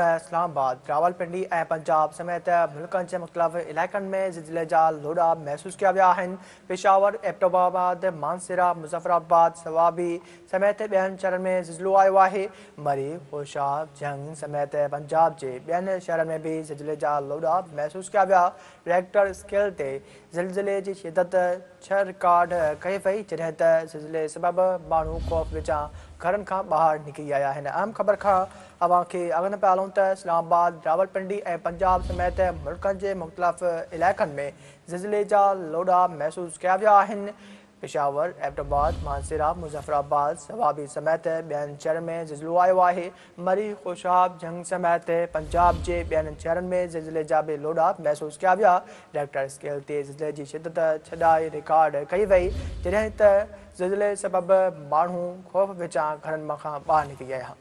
इस्लामाबाद, रावलपिंडी ऐं पंजाब समेत मुल्कनि जे मुख़्तलिफ़ इलाइक़नि में ज़िलज़िले जा लोड़ा महसूस किया विया आहिनि। पेशावर, एबटाबाद, मानसरा, मुज़फ़राबाद, सवाबी समेत ॿियनि शहरनि में ज़िलज़िलो आयो आहे। मरी, होशाब, जंग समेत पंजाब जे ॿियनि शहरनि में बि ज़िलज़िले जा लोड़ा महसूस किया विया। रिएक्टर स्केल ते ज़िलज़िले जी शिदत 6 रिकॉर्ड कई वई, जॾहिं त ज़िलज़िले सबबि माण्हू ख़ौफ़ विचां घरनि खां ॿाहिरि निकिरी आया आहिनि। अहम ख़बर खां अवां खे अॻिते पिया हलूं त इस्लामाबाद, रावलपिंडी ऐं पंजाब समेत मुल्कनि जे मुख़्तलिफ़ इलाइक़नि में ज़िलज़िले जा लोड़ा महसूस किया विया आहिनि। पेशावर, एबटाबाद, मानसरा, मुज़फ़राबाद, सवाबी समेत ॿियनि शहरनि में ज़िलज़िलो आयो आहे। मरी, होशाब, जंग समेत पंजाब जे ॿियनि शहरनि में ज़िलज़िले जा बि लोड़ा महसूस किया विया। रिएक्टर स्केल ते ज़िलज़िले जी शिदत 6 रिकॉर्ड कई वई, जॾहिं त ज़िलज़िले सबबि माण्हू ख़ौफ़ विचां घरनि खां ॿाहिरि निकिरी आया।